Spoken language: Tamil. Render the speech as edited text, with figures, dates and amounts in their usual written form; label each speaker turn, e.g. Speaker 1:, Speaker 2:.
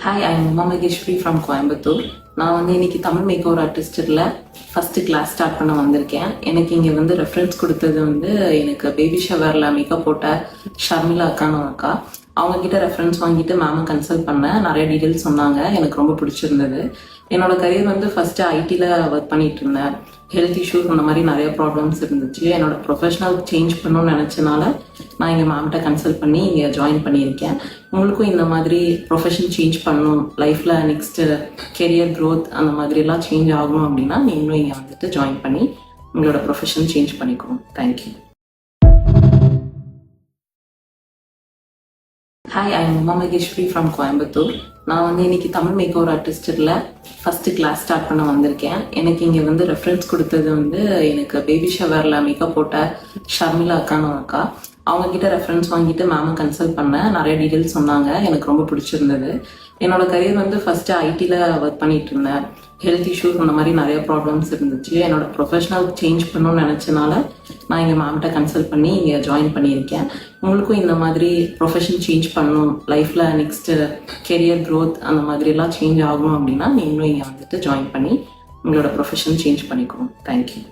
Speaker 1: Hi, I am Uma Maheswari from Coimbatore. நான் இன்னைக்கு தமிழ் மேக் ஓவர் ஆர்டிஸ்டில் ஃபஸ்ட்டு கிளாஸ் ஸ்டார்ட் பண்ண வந்திருக்கேன். எனக்கு இங்கே ரெஃபரன்ஸ் கொடுத்தது எனக்கு பேபி ஷவரில் மேக்கப் போட்ட ஷர்மிளா அக்கான்னு அக்கா. அவங்கக்கிட்ட ரெஃபரன்ஸ் வாங்கிட்டு மேமை கன்சல்ட் பண்ணேன். நிறைய டீட்டெயில்ஸ் சொன்னாங்க, எனக்கு ரொம்ப பிடிச்சிருந்தது. என்னோட கரியர் ஃபஸ்ட்டு ஐடியில் ஒர்க் பண்ணிட்டு இருந்தேன். ஹெல்த் இஷ்யூஸ் அந்த மாதிரி நிறைய ப்ராப்ளம்ஸ் இருந்துச்சு. என்னோட ப்ரொஃபஷனல் சேஞ்ச் பண்ணணும்னு நினச்சனால நான் எங்கள் மேம்கிட்ட கன்சல்ட் பண்ணி இங்கே ஜாயின் பண்ணியிருக்கேன். உங்களுக்கும் இந்த மாதிரி ப்ரொஃபஷன் சேஞ்ச் பண்ணணும், லைஃப்பில் நெக்ஸ்ட்டு கெரியர் க்ரோத் அந்த மாதிரிலாம் சேஞ்ச் ஆகணும் அப்படின்னா நீங்களும் இங்கே ஜாயின் பண்ணி உங்களோட ப்ரொஃபஷன் சேஞ்ச் பண்ணிக்கணும். Thank you. Hi, I am Uma Maheswari from Coimbatore. நான் இன்னைக்கு தமிழ் மேக் ஓவர் ஆர்டிஸ்டில் ஃபஸ்ட்டு கிளாஸ் ஸ்டார்ட் பண்ண வந்திருக்கேன். எனக்கு இங்கே ரெஃபரன்ஸ் கொடுத்தது எனக்கு பேபி ஷவரில் மேக்கப் போட்ட ஷர்மிளா அக்கான்னு அக்கா. அவங்கக்கிட்ட ரெஃபரன்ஸ் வாங்கிட்டு மேமை கன்சல்ட் பண்ணேன். நிறைய டீட்டெயில்ஸ் சொன்னாங்க, எனக்கு ரொம்ப பிடிச்சிருந்தது. என்னோட கரியர் ஃபஸ்ட்டு ஐடியில் ஒர்க் பண்ணிட்டு இருந்தேன். ஹெல்த் இஷ்யூஸ் அந்த மாதிரி நிறைய ப்ராப்ளம்ஸ் இருந்துச்சு. என்னோட ப்ரொஃபஷனல் சேஞ்ச் பண்ணணும்னு நினச்சனால நான் எங்கள் மேம்கிட்ட கன்சல்ட் பண்ணி இங்கே ஜாயின் பண்ணியிருக்கேன். உங்களுக்கும் இந்த மாதிரி ப்ரொஃபஷன் சேஞ்ச் பண்ணணும், லைஃப்பில் நெக்ஸ்ட்டு கெரியர் க்ரோத் அந்த மாதிரிலாம் சேஞ்ச் ஆகணும் அப்படின்னா நீங்களும் இங்கே ஜாயின் பண்ணி உங்களோட ப்ரொஃபஷன் சேஞ்ச் பண்ணிக்கணும். தேங்க்யூ.